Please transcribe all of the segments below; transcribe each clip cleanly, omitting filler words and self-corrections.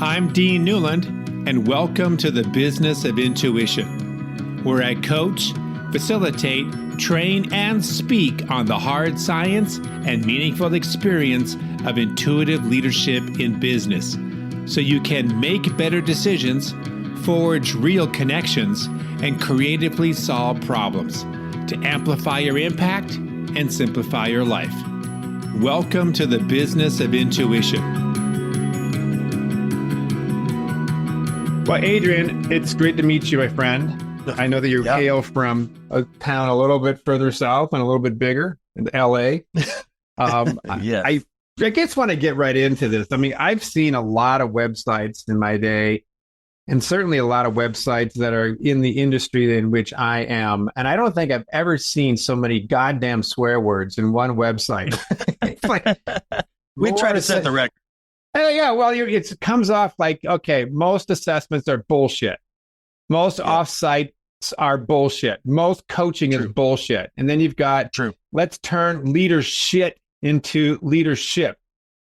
I'm Dean Newland, and welcome to the Business of Intuition, where I coach, facilitate, train, and speak on the hard science and meaningful experience of intuitive leadership in business, so you can make better decisions, forge real connections, and creatively solve problems to amplify your impact and simplify your life. Welcome to the Business of Intuition. Well, Adrian, it's great to meet you, my friend. I know that you hail from a town a little bit further south and a little bit bigger, in L.A. I guess want to get right into this. I mean, I've seen a lot of websites in my day, and certainly a lot of websites that are in the industry in which I am. And I don't think I've ever seen so many goddamn swear words in one website. It's like, we try to set the record. Yeah, well, it comes off like, okay, most assessments are bullshit. Most offsites are bullshit. Most coaching is bullshit. And then you've got, let's turn leadership into leadership.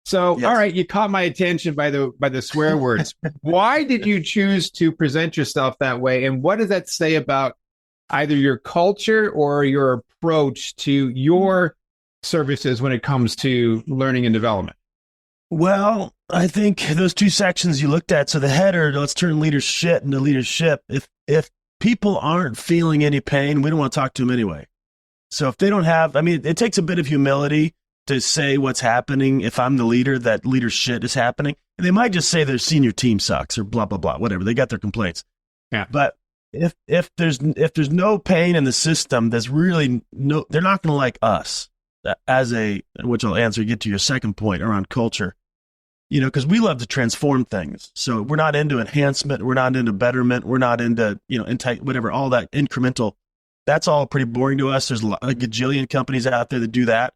So, all right, you caught my attention by the swear words. Why did you choose to present yourself that way? And what does that say about either your culture or your approach to your services when it comes to learning and development? Well, I think those two sections you looked at, so the header, let's turn leadership into leadership. If people aren't feeling any pain, we don't want to talk to them anyway. So if they don't have, I mean, it takes a bit of humility to say what's happening. If I'm the leader, that leadership is happening. And they might just say their senior team sucks or blah, blah, blah, whatever. They got their complaints. Yeah. But if there's no pain in the system, there's really no, they're not going to like us. Which I'll answer, get to your second point around culture, because we love to transform things. So we're not into enhancement. We're not into betterment. We're not into, whatever, all that incremental. That's all pretty boring to us. There's a gajillion companies out there that do that.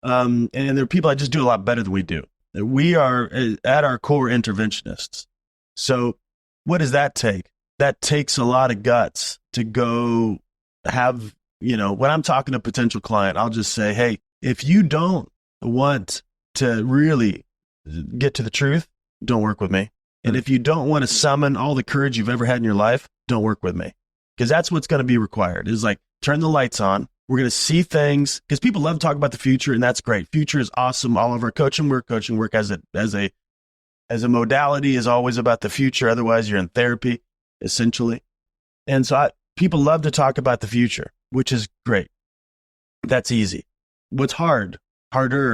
And there are people that just do a lot better than we do. We are at our core interventionists. So what does that take? That takes a lot of guts to go have, when I'm talking to a potential client, I'll just say, hey, if you don't want to really get to the truth, don't work with me. And if you don't want to summon all the courage you've ever had in your life, don't work with me. Because that's what's going to be required is like, turn the lights on. We're going to see things because people love to talk about the future, and that's great. Future is awesome. All of our coaching work as a modality is always about the future. Otherwise, you're in therapy, essentially. And so people love to talk about the future, which is great. That's easy. What's harder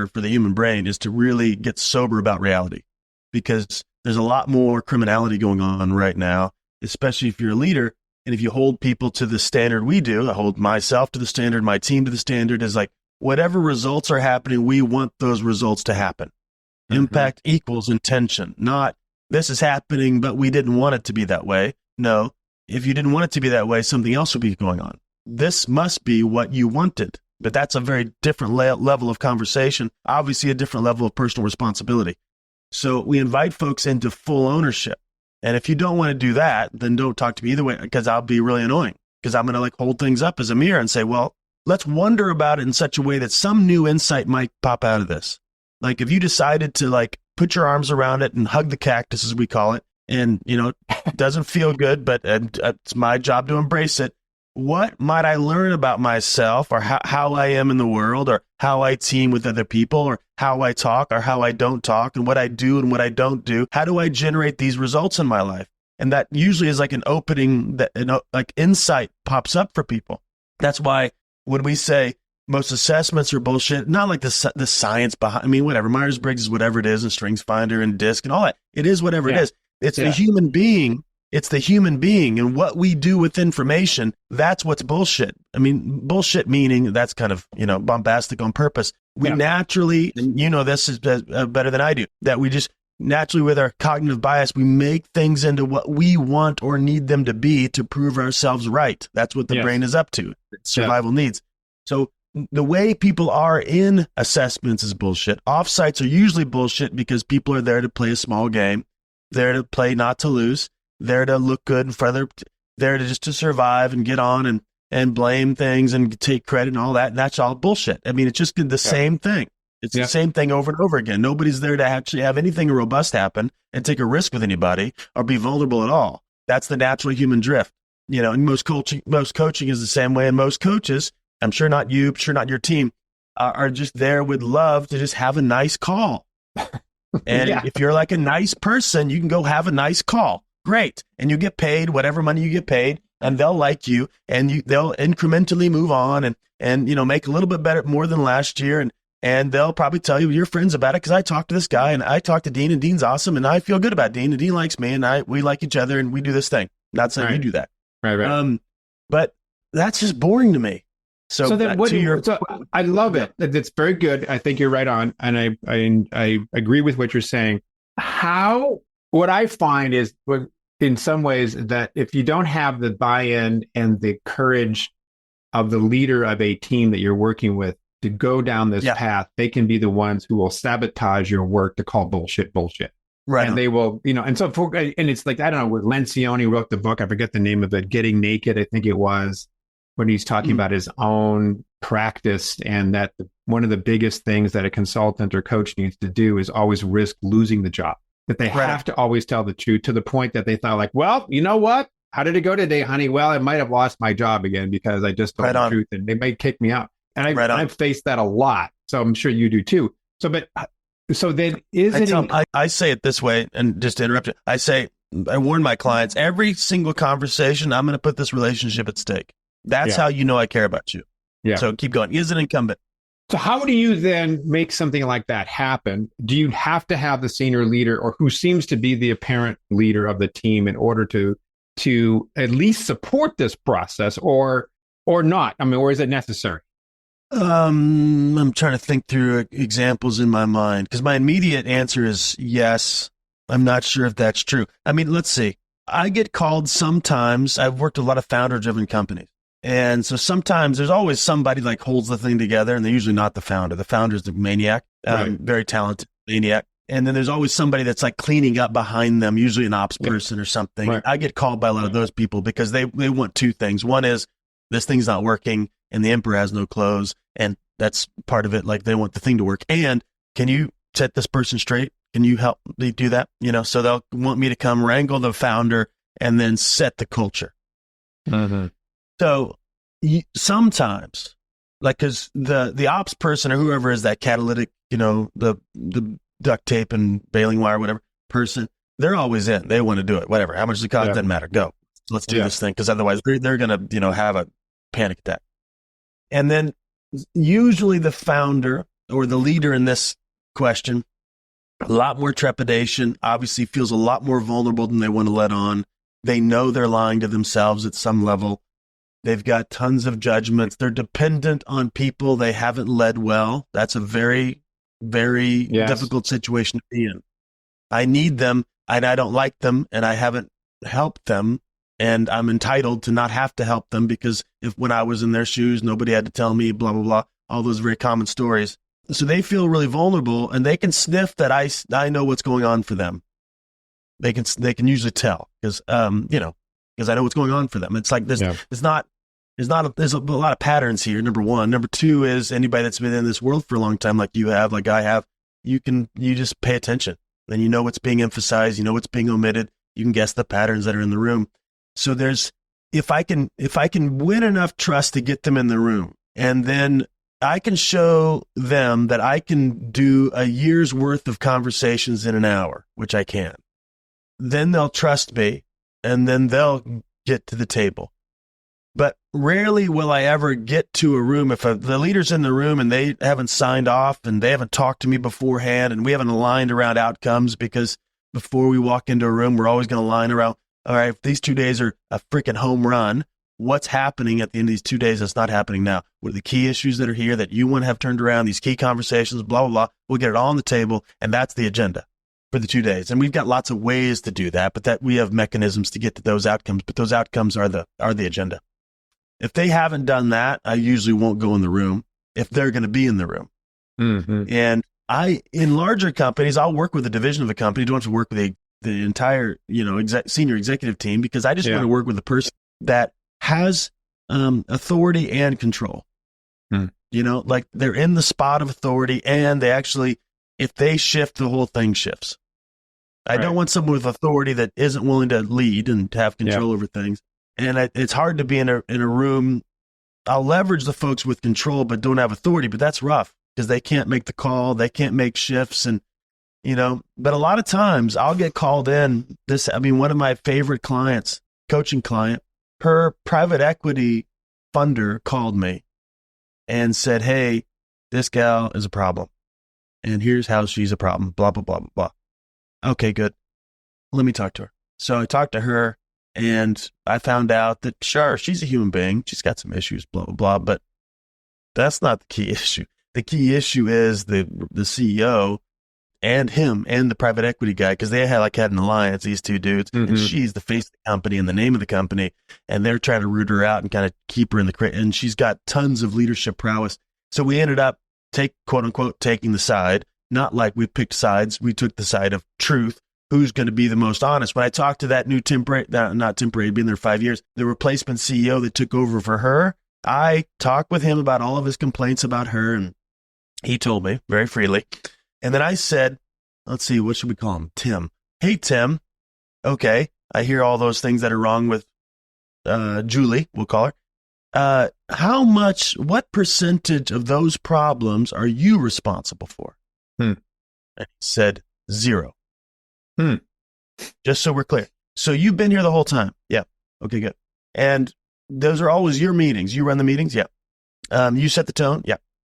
for the human brain is to really get sober about reality, because there's a lot more criminality going on right now, especially if you're a leader. And if you hold people to the standard we do, I hold myself to the standard, my team to the standard, is like whatever results are happening, we want those results to happen. Mm-hmm. Impact equals intention, not this is happening, but we didn't want it to be that way. No, if you didn't want it to be that way, something else would be going on. This must be what you wanted, but that's a very different level of conversation, obviously a different level of personal responsibility. So we invite folks into full ownership. And if you don't want to do that, then don't talk to me either way, because I'll be really annoying, because I'm going to hold things up as a mirror and say, well, let's wonder about it in such a way that some new insight might pop out of this. Like if you decided to put your arms around it and hug the cactus, as we call it, and, it doesn't feel good, but it's my job to embrace it. What might I learn about myself, or how I am in the world, or how I team with other people, or how I talk or how I don't talk, and what I do and what I don't do? How do I generate these results in my life? And that usually is like an opening that insight pops up for people. That's why when we say most assessments are bullshit, not like the science behind, whatever, Myers-Briggs is whatever it is, and StrengthsFinder and DISC and all that. It is whatever it is. It's the human being. It's the human being and what we do with information. That's what's bullshit. Bullshit meaning that's kind of, bombastic on purpose. We naturally, and this is better than I do, that we just naturally with our cognitive bias, we make things into what we want or need them to be to prove ourselves right. That's what the brain is up to. Survival needs. So the way people are in assessments is bullshit. Offsites are usually bullshit because people are there to play a small game, there to play not to lose, there to look good in front of there to just to survive and get on and blame things and take credit and all that. And that's all bullshit. It's just the same thing. It's the same thing over and over again. Nobody's there to actually have anything robust happen and take a risk with anybody or be vulnerable at all. That's the natural human drift. You know, and most coaching is the same way. And most coaches, I'm sure not you, sure not your team, are just there with love to just have a nice call. And if you're like a nice person, you can go have a nice call. Great. And you get paid whatever money you get paid, and they'll like you, and they'll incrementally move on and you know, make a little bit better, more than last year. And they'll probably tell you your friends about it, because I talked to this guy and I talked to Dean, and Dean's awesome, and I feel good about Dean, and Dean likes me, and we like each other, and we do this thing. Not saying you do that. Right. But that's just boring to me. So then I love it. That's very good. I think you're right on. And I agree with what you're saying. What I find is, in some ways, that if you don't have the buy-in and the courage of the leader of a team that you're working with to go down this path, they can be the ones who will sabotage your work to call bullshit. Right. And they will, you know, and so, and it's like, I don't know, Lencioni wrote the book, I forget the name of it, Getting Naked, I think it was, when he's talking about his own practice, and that one of the biggest things that a consultant or coach needs to do is always risk losing the job. That they have to always tell the truth, to the point that they thought, like, well, you know what? How did it go today, honey? Well, I might have lost my job again because I just told the truth, and they might kick me out. And I've faced that a lot. So I'm sure you do too. So then I say it this way, and just to interrupt you, I warn my clients, every single conversation, I'm going to put this relationship at stake. That's how you know I care about you. Yeah. So keep going. Is it incumbent? So how do you then make something like that happen? Do you have to have the senior leader, or who seems to be the apparent leader of the team, in order to at least support this process, or not? I mean, or is it necessary? I'm trying to think through examples in my mind, because my immediate answer is yes. I'm not sure if that's true. I mean, let's see. I get called sometimes. I've worked with a lot of founder-driven companies. And so sometimes there's always somebody like holds the thing together, and they're usually not the founder. The founder's the maniac, very talented maniac. And then there's always somebody that's like cleaning up behind them, usually an ops person or something. Right. I get called by a lot of those people because they want two things. One is, this thing's not working and the emperor has no clothes. And that's part of it. Like, they want the thing to work. And can you set this person straight? Can you help me do that? You know, so they'll want me to come wrangle the founder and then set the culture. Mm-hmm. So sometimes, like, because the ops person or whoever is that catalytic, you know, the duct tape and baling wire, whatever person, they're always in. They want to do it, whatever. How much does it cost? Doesn't matter. Go. Let's do this thing, because otherwise they're going to, you know, have a panic attack. And then usually the founder or the leader in this question, a lot more trepidation, obviously feels a lot more vulnerable than they want to let on. They know they're lying to themselves at some level. They've got tons of judgments. They're dependent on people they haven't led well. That's a very, very difficult situation to be in. I need them, and I don't like them, and I haven't helped them, and I'm entitled to not have to help them, because when I was in their shoes, nobody had to tell me, blah, blah, blah, all those very common stories. So they feel really vulnerable, and they can sniff that I know what's going on for them. They can usually tell, because because I know what's going on for them. It's like this. Yeah. There's a lot of patterns here. Number one. Number two is, anybody that's been in this world for a long time, like you have, like I have, you just pay attention, and you know what's being emphasized, you know what's being omitted. You can guess the patterns that are in the room. So if I can win enough trust to get them in the room, and then I can show them that I can do a year's worth of conversations in an hour, which I can, then they'll trust me, and then they'll get to the table. But rarely will I ever get to a room if the leader's in the room and they haven't signed off and they haven't talked to me beforehand and we haven't aligned around outcomes, because before we walk into a room, we're always going to align around, all right, if these 2 days are a freaking home run, what's happening at the end of these 2 days that's not happening now? What are the key issues that are here that you want to have turned around, these key conversations, blah, blah, blah. We'll get it all on the table, and that's the agenda for the 2 days. And we've got lots of ways to do that, but that we have mechanisms to get to those outcomes, but those outcomes are the agenda. If they haven't done that, I usually won't go in the room if they're going to be in the room. Mm-hmm. And in larger companies, I'll work with a division of a company. Don't have to work with the entire, senior executive team, because I just want to work with a person that has authority and control. like they're in the spot of authority, and they actually, if they shift, the whole thing shifts. I don't want someone with authority that isn't willing to lead and to have control over things. And it's hard to be in a room. I'll leverage the folks with control, but don't have authority. But that's rough because they can't make the call. They can't make shifts. And, but a lot of times I'll get called in. One of my favorite clients, coaching client, her private equity funder called me and said, hey, this gal is a problem. And here's how she's a problem, blah, blah, blah, blah, blah. Okay, good. Let me talk to her. So I talked to her, and I found out that, sure, she's a human being. She's got some issues, blah, blah, blah. But that's not the key issue. The key issue is the CEO and him and the private equity guy, because they had an alliance, these two dudes, and she's the face of the company and the name of the company, and they're trying to root her out and kind of keep her in the crate. And she's got tons of leadership prowess. So we ended up, quote unquote, taking the side. Not like we picked sides. We took the side of truth. Who's going to be the most honest? When I talked to that new not temporary, been there 5 years, the replacement CEO that took over for her, I talked with him about all of his complaints about her, and he told me very freely. And then I said, let's see, what should we call him? Tim. Hey, Tim. Okay, I hear all those things that are wrong with Julie, we'll call her. What percentage of those problems are you responsible for? And he said 0. Just so we're clear. So you've been here the whole time. Yeah. Okay, good. And those are always your meetings. You run the meetings. Yeah. You set the tone. Yeah.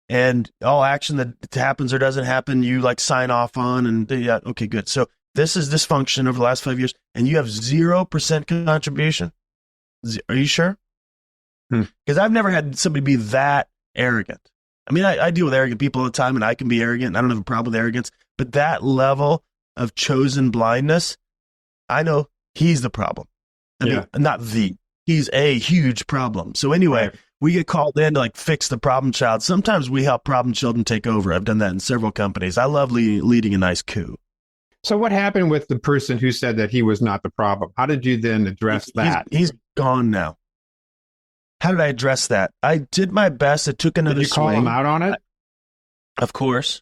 And all action that happens or doesn't happen, you sign off on. And yeah. Okay, good. So this is dysfunction over the last 5 years, and you have 0% contribution. Are you sure? Because I've never had somebody be that arrogant. I deal with arrogant people all the time, and I can be arrogant. I don't have a problem with arrogance, but that level of chosen blindness, I know he's the problem. He's a huge problem. So anyway, we get called in to fix the problem child. Sometimes we help problem children take over. I've done that in several companies. I love leading a nice coup. So what happened with the person who said that he was not the problem? How did you then address that? He's gone now. How did I address that? I did my best. It took another swing. Did you call him out on it? Of course.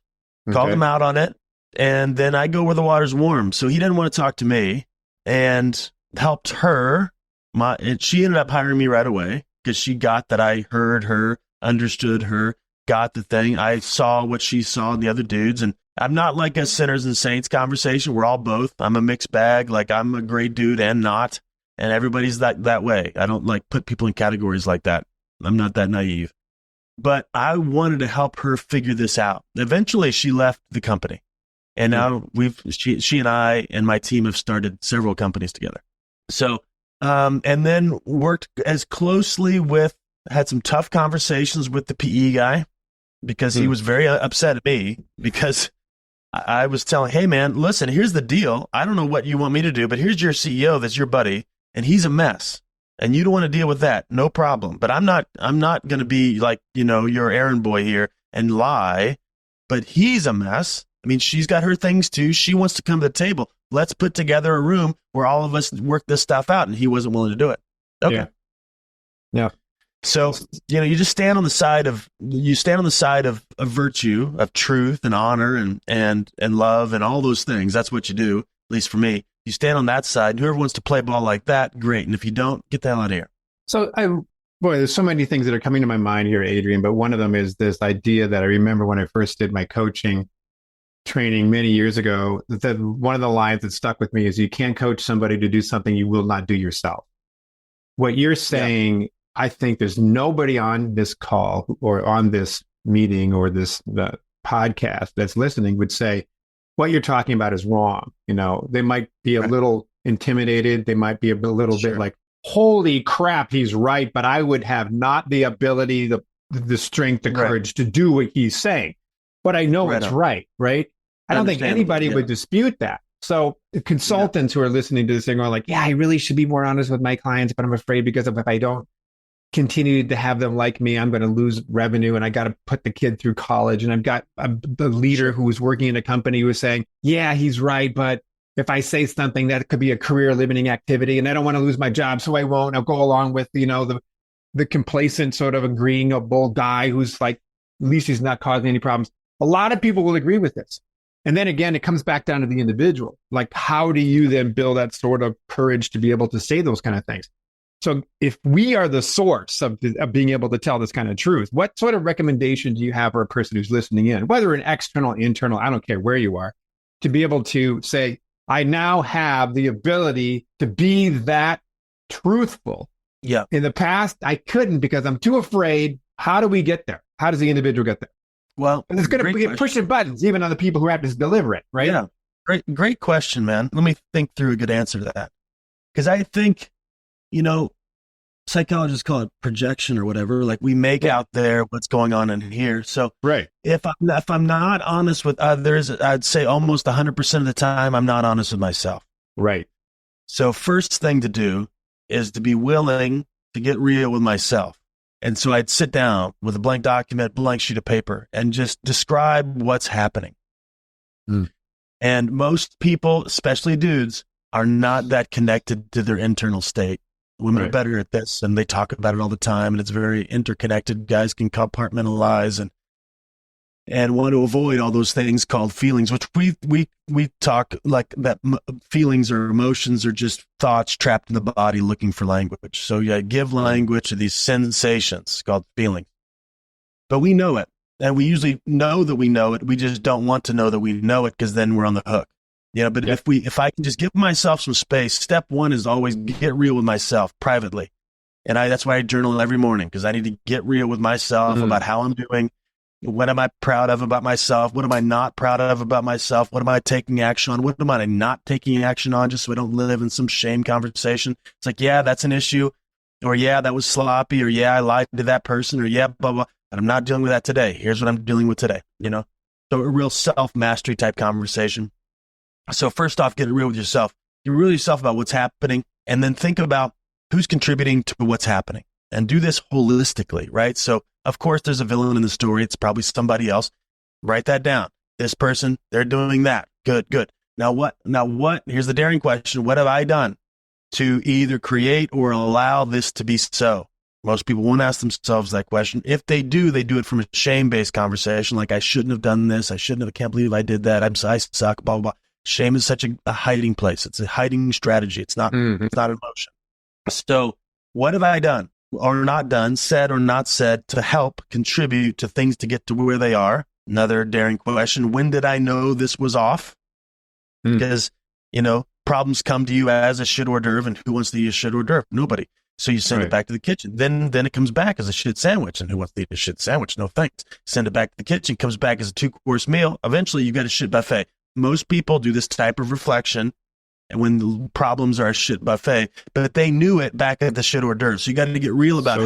Okay. Called him out on it. And then I go where the water's warm. So he didn't want to talk to me, and helped her. She ended up hiring me right away because she got that I heard her, understood her, got the thing. I saw what she saw in the other dudes. And I'm not like a sinners and saints conversation. We're all both. I'm a mixed bag. I'm a great dude and not. And everybody's that way. I don't put people in categories like that. I'm not that naive. But I wanted to help her figure this out. Eventually, she left the company. And now she and I and my team have started several companies together. So, and then worked as closely had some tough conversations with the PE guy, because he was very upset at me because I was telling, hey man, listen, here's the deal. I don't know what you want me to do, but here's your CEO that's your buddy, and he's a mess, and you don't want to deal with that. No problem. But I'm not going to be your errand boy here and lie, but he's a mess. She's got her things too. She wants to come to the table. Let's put together a room where all of us work this stuff out. And he wasn't willing to do it. Okay. Yeah. So, you just stand on the side of virtue, of truth and honor and love and all those things. That's what you do, at least for me. You stand on that side. Whoever wants to play ball like that, great. And if you don't, get the hell out of here. So there's so many things that are coming to my mind here, Adrian, but one of them is this idea that I remember when I first did my coaching training many years ago, that one of the lines that stuck with me is, you can't coach somebody to do something you will not do yourself. What you're saying, I think there's nobody on this call or on this meeting or the podcast that's listening would say, what you're talking about is wrong. They might be a little intimidated. They might be a little bit like, holy crap, he's right. But I would have not the ability, the strength, the courage to do what he's saying. But I know it's right? I don't think anybody would dispute that. So the consultants who are listening to this thing are like, yeah, I really should be more honest with my clients, but I'm afraid because if I don't continue to have them like me, I'm going to lose revenue, and I got to put the kid through college. And I've got the leader who was working in a company who was saying, yeah, he's right, but if I say something, that could be a career limiting activity, and I don't want to lose my job, so I won't. I'll go along with, the complacent sort of agreeable guy who's least he's not causing any problems. A lot of people will agree with this. And then again, it comes back down to the individual. Like, how do you then build that sort of courage to be able to say those kind of things? So if we are the source of being able to tell this kind of truth, what sort of recommendation do you have for a person who's listening in, whether an external, internal, I don't care where you are, to be able to say, I now have the ability to be that truthful. Yeah. In the past, I couldn't because I'm too afraid. How do we get there? How does the individual get there? Well, and it's going to be pushing buttons, even on the people who have to deliver it, right? Yeah. Great question, man. Let me think through a good answer to that. Because I think, psychologists call it projection or whatever. Like, we make out there what's going on in here. So right. If I'm not honest with others, I'd say almost 100% of the time, I'm not honest with myself. Right. So first thing to do is to be willing to get real with myself. And so I'd sit down with a blank document, blank sheet of paper, and just describe what's happening. And most people, especially dudes, are not that connected to their internal state. Women are better at this, and they talk about it all the time, and it's very interconnected. Guys can compartmentalize and want to avoid all those things called feelings, which we talk like that. Feelings or emotions are just thoughts trapped in the body looking for language. So you give language to these sensations called feelings. But we know it, and we usually know that we know it. We just don't want to know that we know it, because then we're on the hook. But if I can just give myself some space, step one is always get real with myself privately. And that's why I journal every morning, because I need to get real with myself about how I'm doing. What am I proud of about myself? What am I not proud of about myself? What am I taking action on? What am I not taking action on, just so I don't live in some shame conversation? It's like, yeah, that's an issue. Or, yeah, that was sloppy. Or, yeah, I lied to that person. Or, yeah, blah, blah. But I'm not dealing with that today. Here's what I'm dealing with today, So a real self-mastery type conversation. So first off, get real with yourself. Get real with yourself about what's happening. And then think about who's contributing to what's happening. And do this holistically, right? So, of course, there's a villain in the story. It's probably somebody else. Write that down. This person, they're doing that. Good. Now what? Here's the daring question. What have I done to either create or allow this to be so? Most people won't ask themselves that question. If they do, they do it from a shame-based conversation. Like, I shouldn't have done this. I can't believe I did that. I suck, blah, blah, blah. Shame is such a hiding place. It's a hiding strategy. It's not emotion. So what have I done or not done, said or not said, to help contribute to things to get to where they are? Another daring question. When did I know this was off? Because, problems come to you as a shit hors d'oeuvre, and who wants to eat a shit hors d'oeuvre? Nobody. So you send it back to the kitchen. Then it comes back as a shit sandwich, and who wants to eat a shit sandwich? No thanks. Send it back to the kitchen, comes back as a 2-course meal. Eventually you got a shit buffet. Most people do this type of reflection, and when the problems are a shit buffet, but they knew it back at the shit hors d'oeuvre. So you got to get real about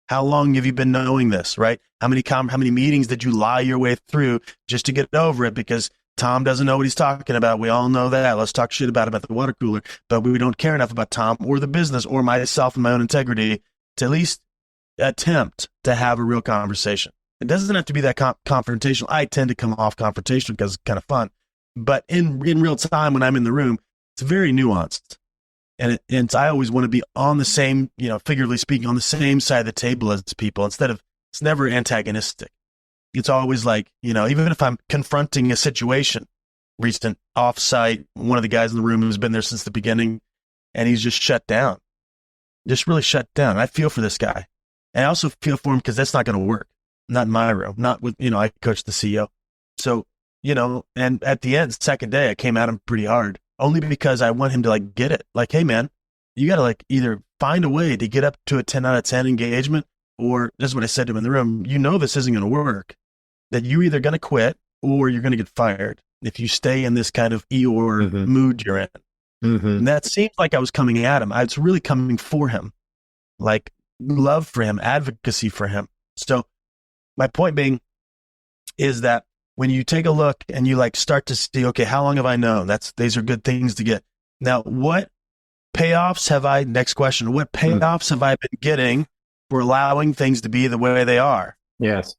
how long have you been knowing this, right? How many meetings did you lie your way through just to get over it? Because Tom doesn't know what he's talking about. We all know that. Let's talk shit about him at the water cooler, but we don't care enough about Tom or the business or myself and my own integrity to at least attempt to have a real conversation. It doesn't have to be that confrontational. I tend to come off confrontational because it's kind of fun. But in real time, when I'm in the room, it's very nuanced. And I always want to be on the same, figuratively speaking, on the same side of the table as people. It's never antagonistic. It's always like, even if I'm confronting a situation, recent offsite, one of the guys in the room who's been there since the beginning, and he's just shut down. Just really shut down. I feel for this guy. And I also feel for him because that's not going to work. Not in my room, not with, I coach the CEO. So, and at the end, second day, I came at him pretty hard, only because I want him to get it. Like, hey man, you got to either find a way to get up to a 10 out of 10 engagement, or this is what I said to him in the room. This isn't going to work, that you're either going to quit or you're going to get fired if you stay in this kind of Eeyore mood you're in. And that seems like I was coming at him. I was really coming for him, like love for him, advocacy for him. So, my point being is that when you take a look and you start to see, okay, how long have I known? These are good things to get. Now, what payoffs have I, next question, what payoffs have I been getting for allowing things to be the way they are? Yes.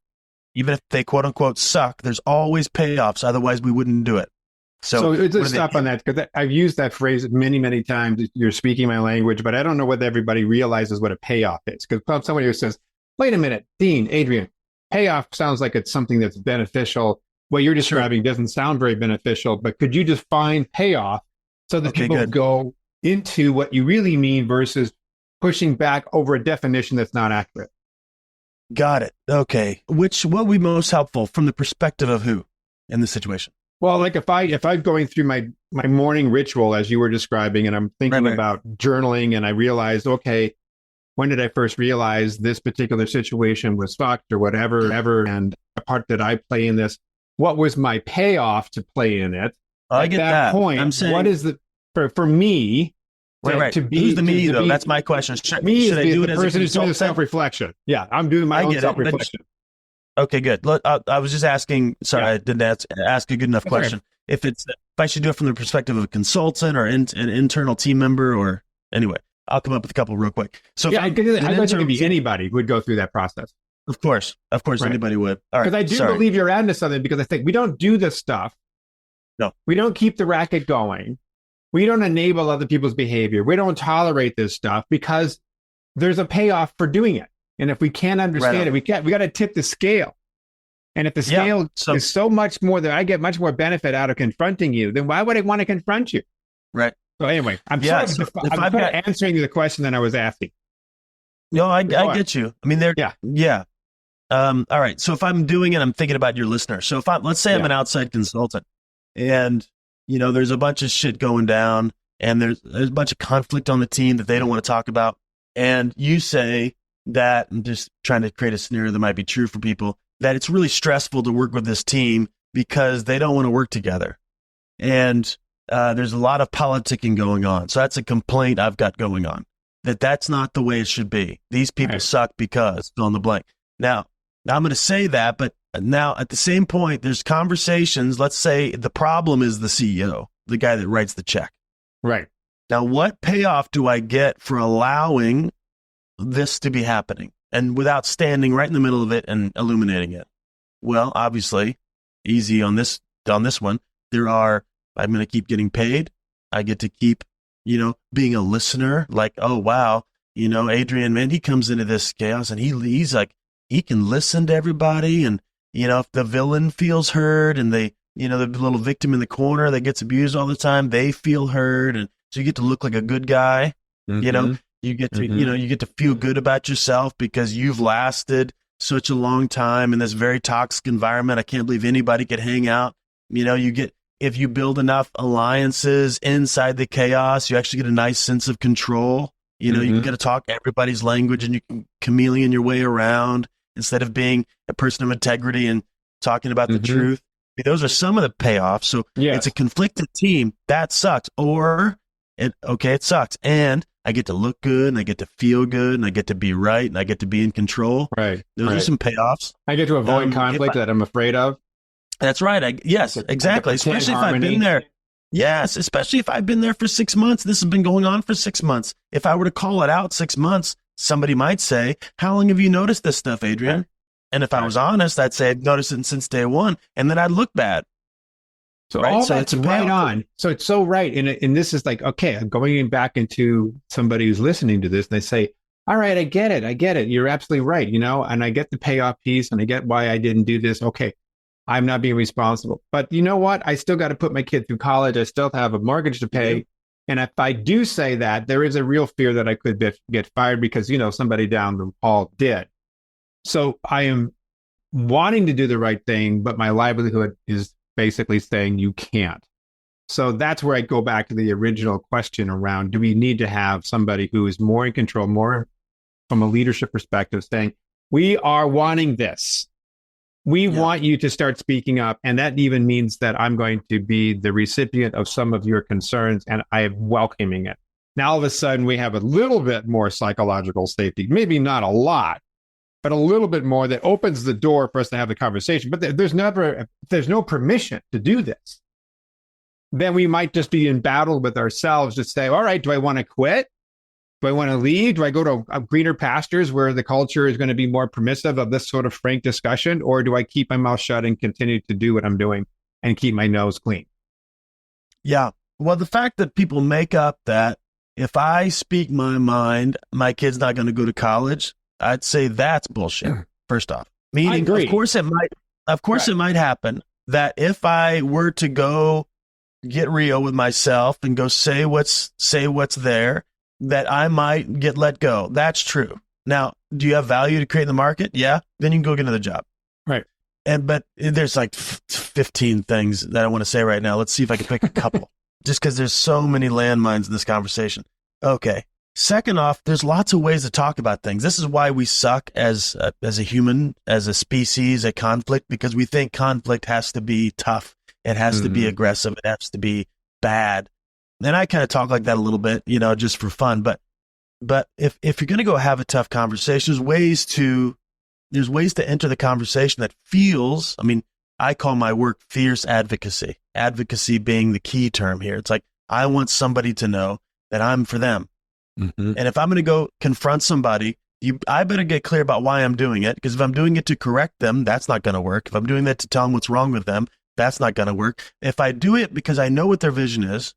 Even if they quote unquote suck, there's always payoffs. Otherwise we wouldn't do it. So let's stop on that, because I've used that phrase many, many times. You're speaking my language, but I don't know whether everybody realizes what a payoff is. Because somebody who says, wait a minute, Dean, Adrian, payoff sounds like it's something that's beneficial. What you're describing doesn't sound very beneficial, but could you define payoff so that people go into what you really mean versus pushing back over a definition that's not accurate? Got it. Okay. What would be most helpful from the perspective of who in this situation? Well, like if I'm going through my morning ritual as you were describing, and I'm thinking about journaling, and I realized, okay, when did I first realize this particular situation was fucked or whatever, and the part that I play in this, what was my payoff to play in it? I get that point. I'm saying, what is the for me? To be, who's the me though? That's my question. Should I do it as a person who's doing self-reflection? Yeah, I'm doing my own self-reflection. Okay, good. I was just asking. Sorry, I didn't ask a good enough question. If I should do it from the perspective of a consultant or an internal team member, or anyway, I'll come up with a couple real quick. So I bet it could be anybody who would go through that process. Of course, anybody would. All right, because I do believe you're onto something. Because I think we don't do this stuff. No, we don't keep the racket going. We don't enable other people's behavior. We don't tolerate this stuff because there's a payoff for doing it. And if we can't understand it, we got to tip the scale. And if the scale is so much more that I get much more benefit out of confronting you, then why would I want to confront you? Right. So anyway, I'm answering the question that I was asking. No, I get you. I mean, all right. So if I'm doing it, I'm thinking about your listener. So let's say I'm an outside consultant, and there's a bunch of shit going down, and there's a bunch of conflict on the team that they don't want to talk about. And you say that, I'm just trying to create a scenario that might be true for people, that it's really stressful to work with this team because they don't want to work together. And there's a lot of politicking going on. So that's a complaint I've got going on, that's not the way it should be. These people suck because fill in the blank. Now I'm going to say that, but now at the same point, there's conversations. Let's say the problem is the CEO, the guy that writes the check. Right. Now, what payoff do I get for allowing this to be happening and without standing right in the middle of it and illuminating it? Well, obviously, easy on this one. I'm going to keep getting paid. I get to keep, being a listener. Like, oh, wow, Adrian, man, he comes into this chaos and he's like, he can listen to everybody. And, if the villain feels heard and the little victim in the corner that gets abused all the time, they feel heard. And so you get to look like a good guy. Mm-hmm. You get to, you get to feel good about yourself because you've lasted such a long time in this very toxic environment. I can't believe anybody could hang out. If you build enough alliances inside the chaos, you actually get a nice sense of control. You get to talk everybody's language and you can chameleon your way around instead of being a person of integrity and talking about the truth. I mean, those are some of the payoffs. So it's a conflicted team. That sucks. It sucks. And I get to look good and I get to feel good and I get to be right and I get to be in control. Right. Those are some payoffs. I get to avoid conflict that I'm afraid of. That's right. Yes, exactly. Especially if I've been there. Yes, especially if I've been there for 6 months. This has been going on for 6 months. If I were to call it out 6 months, somebody might say, how long have you noticed this stuff, Adrian? And if I was honest, I'd say I've noticed it since day one, and then I'd look bad. So that's right on. So it's so right. And this is like, okay, I'm going back into somebody who's listening to this, and they say, all right, I get it. You're absolutely right, and I get the payoff piece, and I get why I didn't do this. Okay. I'm not being responsible. But you know what? I still got to put my kid through college. I still have a mortgage to pay. And if I do say that, there is a real fear that I could get fired because, somebody down the hall did. So I am wanting to do the right thing, but my livelihood is basically saying you can't. So that's where I go back to the original question around, do we need to have somebody who is more in control, more from a leadership perspective, saying, we are wanting this. We want you to start speaking up, and that even means that I'm going to be the recipient of some of your concerns, and I am welcoming it. Now, all of a sudden, we have a little bit more psychological safety, maybe not a lot, but a little bit more that opens the door for us to have the conversation. But there's no permission to do this. Then we might just be in battle with ourselves to say, all right, do I want to quit? Do I want to leave? Do I go to greener pastures where the culture is going to be more permissive of this sort of frank discussion? Or do I keep my mouth shut and continue to do what I'm doing and keep my nose clean? Yeah. Well, the fact that people make up that if I speak my mind, my kid's not going to go to college, I'd say that's bullshit, first off. Meaning, of course it might happen that if I were to go get real with myself and go say what's there, that I might get let go. That's true. Now, do you have value to create in the market? Yeah. Then you can go get another job. Right. But there's like 15 things that I want to say right now. Let's see if I can pick a couple, just because there's so many landmines in this conversation. Okay. Second off, there's lots of ways to talk about things. This is why we suck as a human, as a species, at conflict, because we think conflict has to be tough. It has to be aggressive. It has to be bad. And I kind of talk like that a little bit, just for fun. But if you're going to go have a tough conversation, there's ways to enter the conversation that feels, I call my work fierce advocacy. Advocacy being the key term here. It's like, I want somebody to know that I'm for them. Mm-hmm. And if I'm going to go confront somebody, I better get clear about why I'm doing it. Because if I'm doing it to correct them, that's not going to work. If I'm doing that to tell them what's wrong with them, that's not going to work. If I do it because I know what their vision is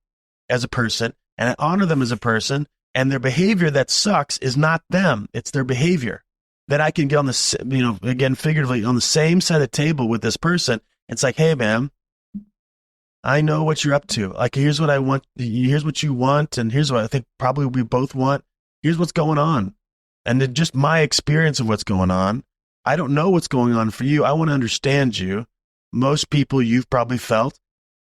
as a person, and I honor them as a person, and their behavior that sucks is not them, it's their behavior, then I can get on the, again, figuratively, on the same side of the table with this person. It's like, hey, man, I know what you're up to. Like, here's what I want. Here's what you want. And here's what I think probably we both want. Here's what's going on. And just my experience of what's going on. I don't know what's going on for you. I want to understand you. Most people you've probably felt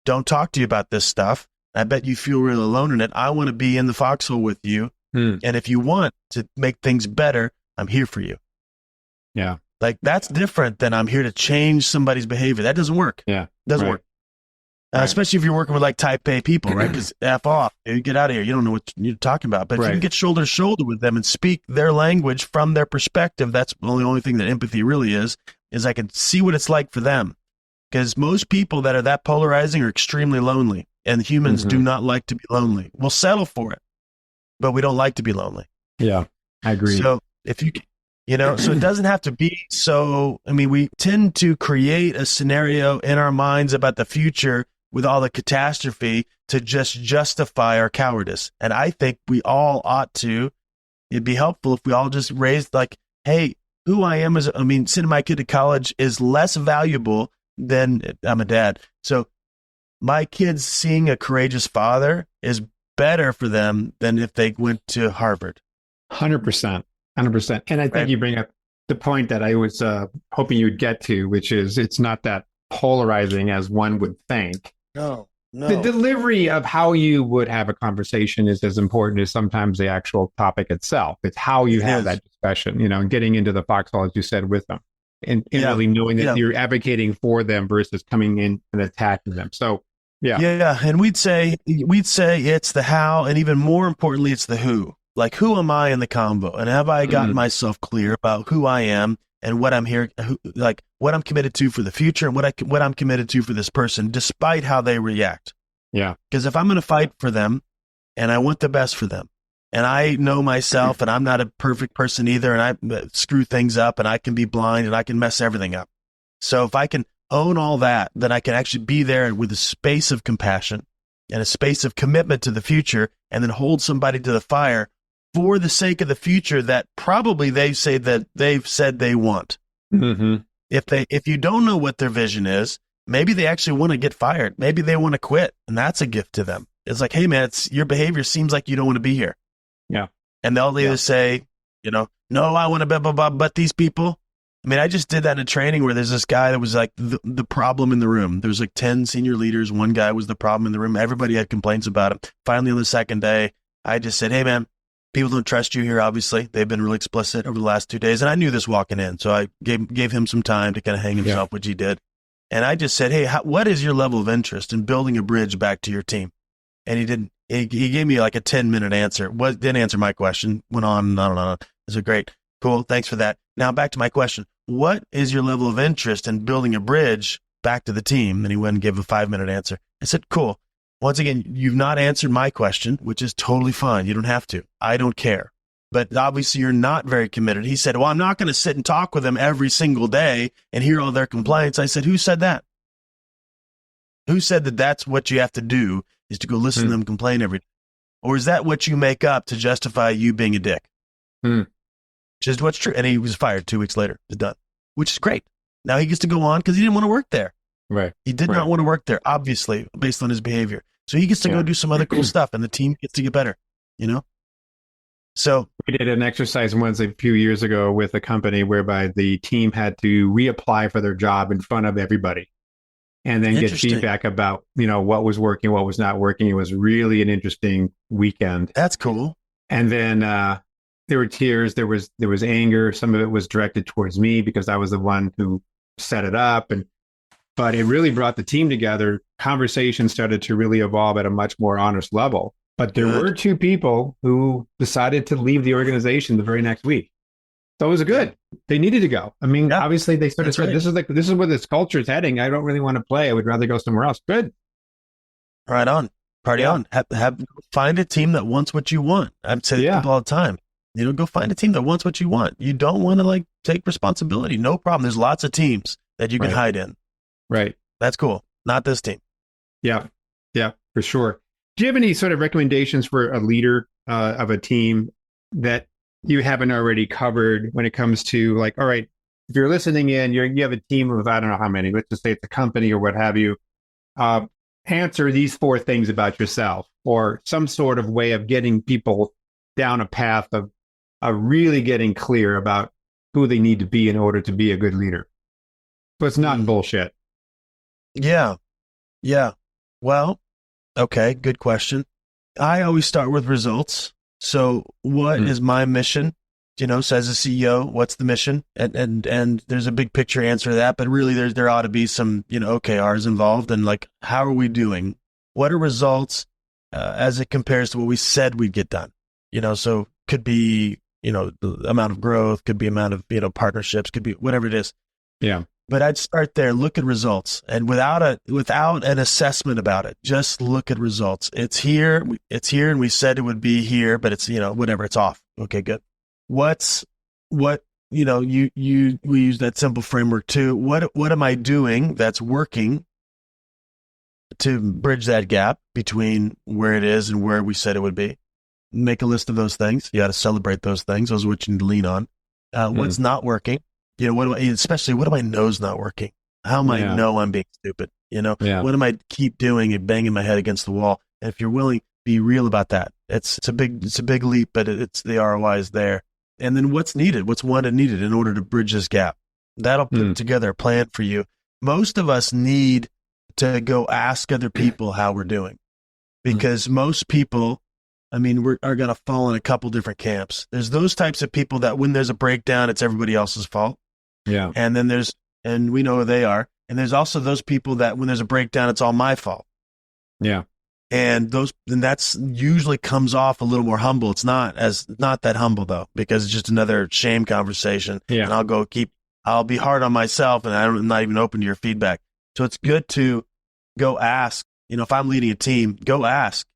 don't talk to you about this stuff. I bet you feel really alone in it. I want to be in the foxhole with you. And if you want to make things better, I'm here for you. Yeah. Like, that's different than I'm here to change somebody's behavior. That doesn't work. Yeah. Doesn't work. Especially if you're working with like type A people, right? Because F off, you get out of here. You don't know what you're talking about. But if you can get shoulder to shoulder with them and speak their language from their perspective, that's the only thing that empathy really is I can see what it's like for them. Because most people that are that polarizing are extremely lonely. And humans do not like to be lonely. We'll settle for it, but we don't like to be lonely. Yeah, I agree. So if you, so it doesn't have to be so, we tend to create a scenario in our minds about the future with all the catastrophe to just justify our cowardice. And I think we all ought to, it'd be helpful if we all just raised like, hey, who I am sending my kid to college is less valuable than, I'm a dad. So my kids seeing a courageous father is better for them than if they went to Harvard. 100%. And I think you bring up the point that I was hoping you would get to, which is it's not that polarizing as one would think. No. The delivery of how you would have a conversation is as important as sometimes the actual topic itself. It's how you have that discussion, and getting into the foxhole, as you said, with them. And really knowing that you're advocating for them versus coming in and attacking them. So, yeah. And we'd say it's the how, and even more importantly, it's the who. Like, who am I in the convo? And have I gotten myself clear about who I am and what I'm here, what I'm committed to for the future and what I'm committed to for this person, despite how they react. Yeah. Because if I'm going to fight for them and I want the best for them, and I know myself and I'm not a perfect person either, and I screw things up and I can be blind and I can mess everything up. So if I can own all that, then I can actually be there with a space of compassion and a space of commitment to the future, and then hold somebody to the fire for the sake of the future that probably they've said they want. Mm-hmm. If you don't know what their vision is, maybe they actually want to get fired. Maybe they want to quit, and that's a gift to them. It's like, hey man, your behavior seems like you don't want to be here. Yeah. And they'll either say, no, I want to blah, blah, blah, but these people. I just did that in a training where there's this guy that was like the problem in the room. There was like 10 senior leaders. One guy was the problem in the room. Everybody had complaints about him. Finally, on the second day, I just said, hey man, people don't trust you here, obviously. They've been really explicit over the last 2 days. And I knew this walking in. So I gave him some time to kind of hang himself, which he did. And I just said, hey, what is your level of interest in building a bridge back to your team? And he didn't. He gave me like a 10-minute answer. Didn't answer my question. Went on and on and on. It was great. Cool. Thanks for that. Now back to my question. What is your level of interest in building a bridge back to the team? And he went and gave a 5-minute answer. I said, cool. Once again, you've not answered my question, which is totally fine. You don't have to. I don't care. But obviously you're not very committed. He said, well, I'm not going to sit and talk with them every single day and hear all their complaints. I said, who said that? Who said that that's what you have to do, is to go listen to them complain every day? Or is that what you make up to justify you being a dick? Just what's true. And he was fired 2 weeks later. It's done. which is great. Now he gets to go on because he didn't want to work there. Right. He did not want to work there, obviously, based on his behavior. So he gets to go do some other cool stuff, and the team gets to get better, you know? So we did an exercise once a few years ago with a company whereby the team had to reapply for their job in front of everybody and then get feedback about, you know, what was working, what was not working. It was really an interesting weekend. That's cool. And then there were tears, there was anger. Some of it was directed towards me because I was the one who set it up. But it really brought the team together. Conversation started to really evolve at a much more honest level. But there were two people who decided to leave the organization the very next week. So it was good. They needed to go. I mean, obviously they sort of said, this is where this culture is heading. I don't really want to play. I would rather go somewhere else. Good. Right on. Party on. Find a team that wants what you want. I'd say to people all the time, you know, go find a team that wants what you want. You don't want to like take responsibility. No problem. There's lots of teams that you can hide in. Right. That's cool. Not this team. Yeah. Yeah, for sure. Do you have any sort of recommendations for a leader of a team that you haven't already covered when it comes to like, all right, if you're listening in, you have a team of, I don't know how many, let's just say it's a company or what have you, answer these 4 things about yourself, or some sort of way of getting people down a path of really getting clear about who they need to be in order to be a good leader. So it's not bullshit. Yeah. Yeah. Well, okay. Good question. I always start with results. So what is my mission? You know, so as a CEO, what's the mission? And there's a big picture answer to that, but really there ought to be some, you know, OKRs involved, and like, how are we doing? What are results as it compares to what we said we'd get done? You know, so could be, you know, the amount of growth, could be amount of, you know, partnerships, could be whatever it is. Yeah. But I'd start there, look at results, and without an assessment about it, just look at results. It's here, and we said it would be here, but it's, you know, whatever, it's off. Okay, good. You know, we use that simple framework too. What am I doing that's working to bridge that gap between where it is and where we said it would be? Make a list of those things. You got to celebrate those things. Those are what you need to lean on. What's not working? You know, what do I know is not working? How am I know I'm being stupid? You know, what am I keep doing and banging my head against the wall? And if you're willing, be real about that. It's a big leap, but it's the ROI is there. And then what's needed? What's wanted and needed in order to bridge this gap? That'll put together a plan for you. Most of us need to go ask other people how we're doing, because most people, I mean, are going to fall in a couple different camps. There's those types of people that when there's a breakdown, it's everybody else's fault. Yeah. And then and we know who they are. And there's also those people that when there's a breakdown, it's all my fault. Yeah. And that's usually comes off a little more humble. It's not that humble though, because it's just another shame conversation. Yeah. And I'll be hard on myself, and I'm not even open to your feedback. So it's good to go ask, you know, if I'm leading a team, go ask.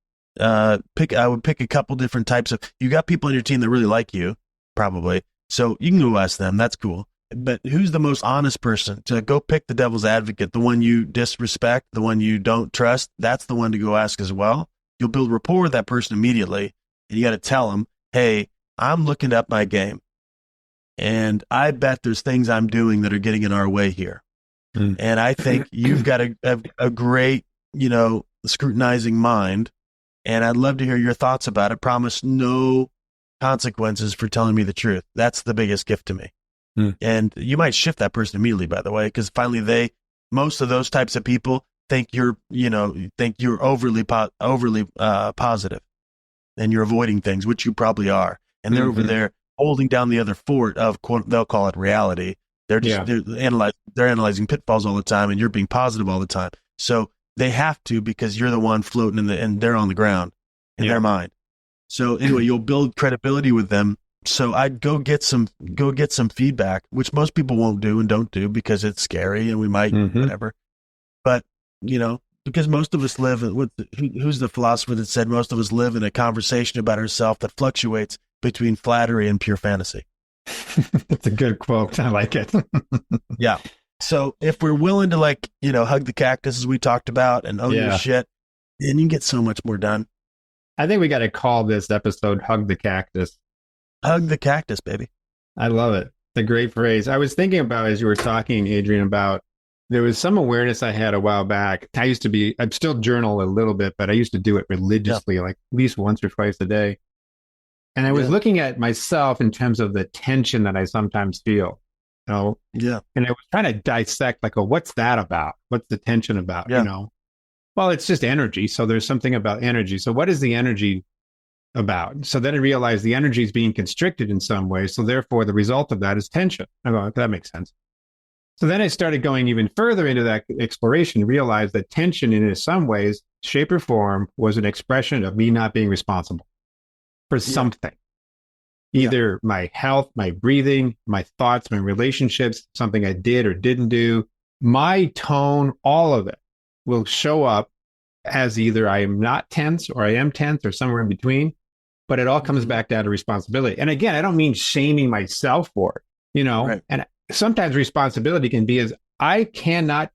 I would pick a couple different types of, you got people on your team that really like you, probably. So you can go ask them. That's cool. But who's the most honest person? To go pick the devil's advocate, the one you disrespect, the one you don't trust. That's the one to go ask as well. You'll build rapport with that person immediately. And you got to tell them, hey, I'm looking up my game, and I bet there's things I'm doing that are getting in our way here. And I think you've got a great, you know, scrutinizing mind. And I'd love to hear your thoughts about it. Promise no consequences for telling me the truth. That's the biggest gift to me. And you might shift that person immediately, by the way, because finally most of those types of people think you're overly positive, and you're avoiding things, which you probably are. And they're over there holding down the other fort of, quote, they'll call it reality. They're they're analyzing pitfalls all the time, and you're being positive all the time. So they have to, because you're the one floating and they're on the ground in their mind. So anyway, you'll build credibility with them. So I'd go get some feedback, which most people won't do and don't do because it's scary, and we might whatever. But you know, because most of us live. Who's the philosopher that said most of us live in a conversation about ourselves that fluctuates between flattery and pure fantasy? That's a good quote. I like it. Yeah. So if we're willing to, like, you know, hug the cactus as we talked about and own your shit, then you can get so much more done. I think we got to call this episode "Hug the Cactus." Hug the cactus, baby. I love it. a great phrase. I was thinking about, as you were talking, Adrian, about there was some awareness I had a while back. I'm still journal a little bit, but I used to do it religiously, like at least once or twice a day. And I was looking at myself in terms of the tension that I sometimes feel, you know? Yeah. And I was trying to dissect, like, what's that about? What's the tension about, you know? Well, it's just energy. So there's something about energy. So what is the energy about? So then I realized the energy is being constricted in some way. So therefore, the result of that is tension. I go, that makes sense. So then I started going even further into that exploration, realized that tension in some ways, shape or form, was an expression of me not being responsible for something. Either my health, my breathing, my thoughts, my relationships, something I did or didn't do. My tone, all of it will show up as either I am not tense or I am tense or somewhere in between. But it all comes back down to responsibility. And again, I don't mean shaming myself for it, you know, and sometimes responsibility can be as I cannot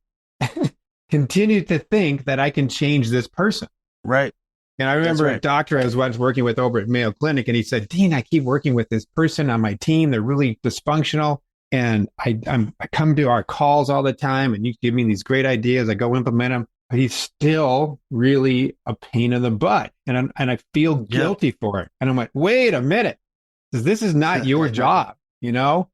continue to think that I can change this person. Right. And I remember a doctor I was once working with over at Mayo Clinic, and he said, Dean, I keep working with this person on my team. They're really dysfunctional. And I come to our calls all the time, and you give me these great ideas. I go implement them, but he's still really a pain in the butt. And I feel guilty for it. And I'm like, wait a minute, this is not your job, you know?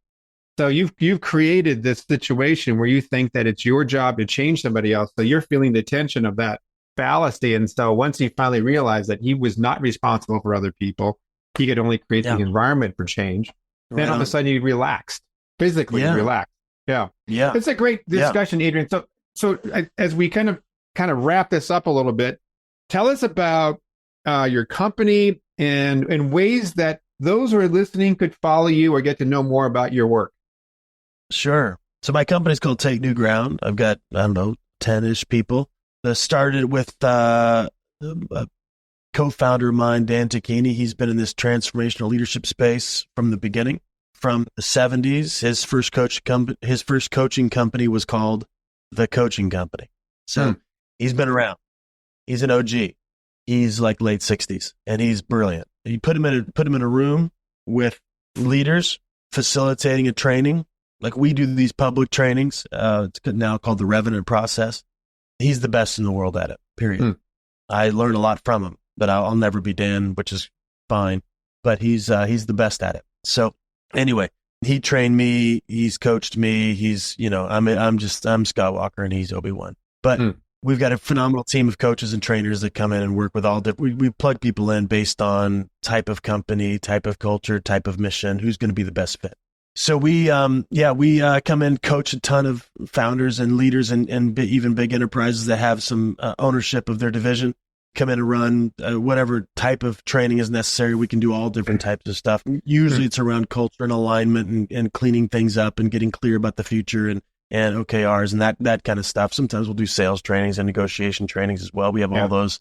So you've created this situation where you think that it's your job to change somebody else. So you're feeling the tension of that fallacy. And so once he finally realized that he was not responsible for other people, he could only create the environment for change. Then all of a sudden you relaxed, physically relaxed. Yeah. It's a great discussion, Adrian. So as we kind of wrap this up a little bit, tell us about your company and ways that those who are listening could follow you or get to know more about your work. Sure. So my company's called Take New Ground. I've got, 10-ish people. Started with a co-founder of mine, Dan Tacchini. He's been in this transformational leadership space from the beginning. From the 70s, his first coaching company was called The Coaching Company. So he's been around. He's an OG. He's like late 60s, and he's brilliant. You put him in a room with leaders facilitating a training. Like we do these public trainings. It's now called the Revenant Process. He's the best in the world at it, period. I learn a lot from him, but I'll never be Dan, which is fine. But he's the best at it. So anyway, he trained me. He's coached me. He's, I'm Scott Walker and he's Obi-Wan. But we've got a phenomenal team of coaches and trainers that come in and work with all different. We plug people in based on type of company, type of culture, type of mission, who's going to be the best fit. So we come in, coach a ton of founders and leaders and even big enterprises that have some ownership of their division, come in and run whatever type of training is necessary. We can do all different types of stuff. Usually it's around culture and alignment and cleaning things up and getting clear about the future and OKRs and that kind of stuff. Sometimes we'll do sales trainings and negotiation trainings as well. We have all those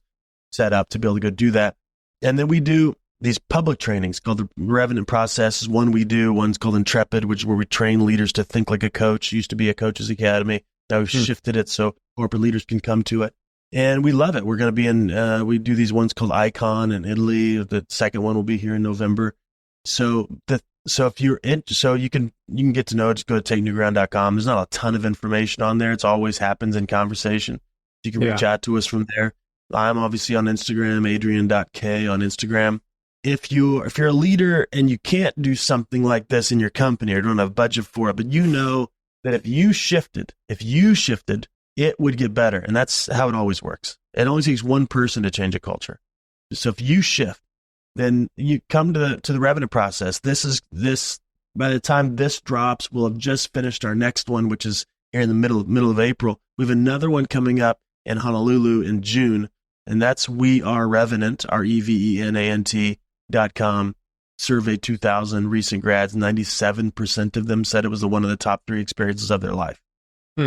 set up to be able to go do that. And then we do these public trainings called the Revenant Process is one we do. One's called Intrepid, which is where we train leaders to think like a coach. It used to be a coach's academy. Now we've shifted it so corporate leaders can come to it. And we love it. We're going to be in, we do these ones called Icon in Italy. The second one will be here in November. So if you're so you can get to know it, just go to takenewground.com. There's not a ton of information on there. It's always happens in conversation. You can reach out to us from there. I'm obviously on Instagram, adrian.k on Instagram. If you're a leader and you can't do something like this in your company or don't have budget for it, but you know that if you shifted, it would get better. And that's how it always works. It only takes one person to change a culture. So if you shift, then you come to the Revenant Process. By the time this drops, we'll have just finished our next one, which is here in the middle of April. We have another one coming up in Honolulu in June. And that's We Are Revenant, REVENANT.com. Surveyed 2,000 recent grads. 97% of them said it was one of the top 3 experiences of their life.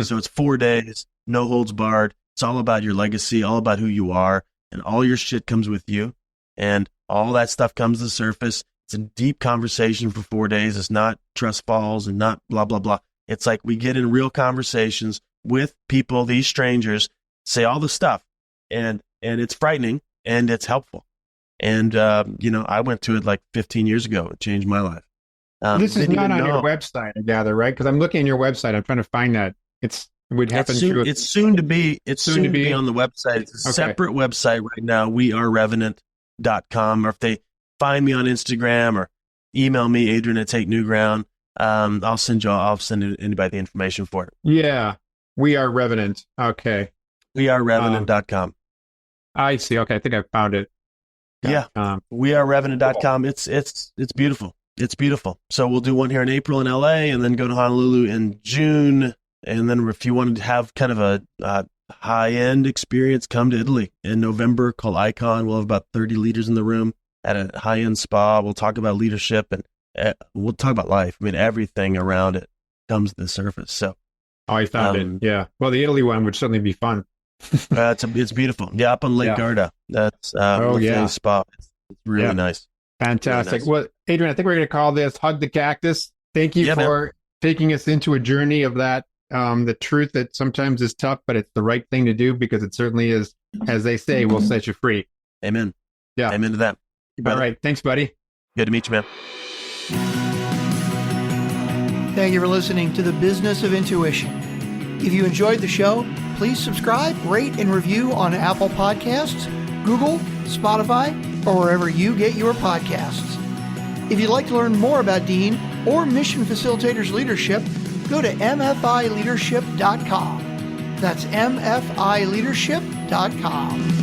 So it's 4 days, no holds barred. It's all about your legacy, all about who you are, and all your shit comes with you. And all that stuff comes to the surface. It's a deep conversation for 4 days. It's not trust falls and not blah, blah, blah. It's like we get in real conversations with people, these strangers, say all the stuff. And it's frightening and it's helpful. And, I went to it like 15 years ago. It changed my life. This is not on your website, I gather, right? Because I'm looking at your website. I'm trying to find that. It would happen to. It's soon to be. It's soon to be on the website. It's a separate website right now. wearerevenant.com. Or if they find me on Instagram or email me, Adrian@TakeNewGround, I'll send anybody the information for it. Yeah, We Are Revenant. Okay, wearerevenant.com. I see. Okay, I think I found it. Yeah, wearerevenant.com. It's beautiful. It's beautiful. So we'll do one here in April in LA, and then go to Honolulu in June. And then if you wanted to have kind of a high-end experience, come to Italy in November, called Icon. We'll have about 30 leaders in the room at a high-end spa. We'll talk about leadership, and we'll talk about life. I mean, everything around it comes to the surface. So, I found it. Yeah. Well, the Italy one would certainly be fun. It's beautiful. Yeah, up on Lake Garda. That's spa. It's really nice. Fantastic. Really nice. Well, Adrian, I think we're going to call this Hug the Cactus. Thank you for taking us into a journey of that. The truth that sometimes is tough, but it's the right thing to do, because it certainly is, as they say, will set you free. Amen. Yeah. Amen to that. All right. Thanks, buddy. Good to meet you, man. Thank you for listening to The Business of Intuition. If you enjoyed the show, please subscribe, rate, and review on Apple Podcasts, Google, Spotify, or wherever you get your podcasts. If you'd like to learn more about Dean or Mission Facilitators Leadership, go to mfileadership.com. That's mfileadership.com.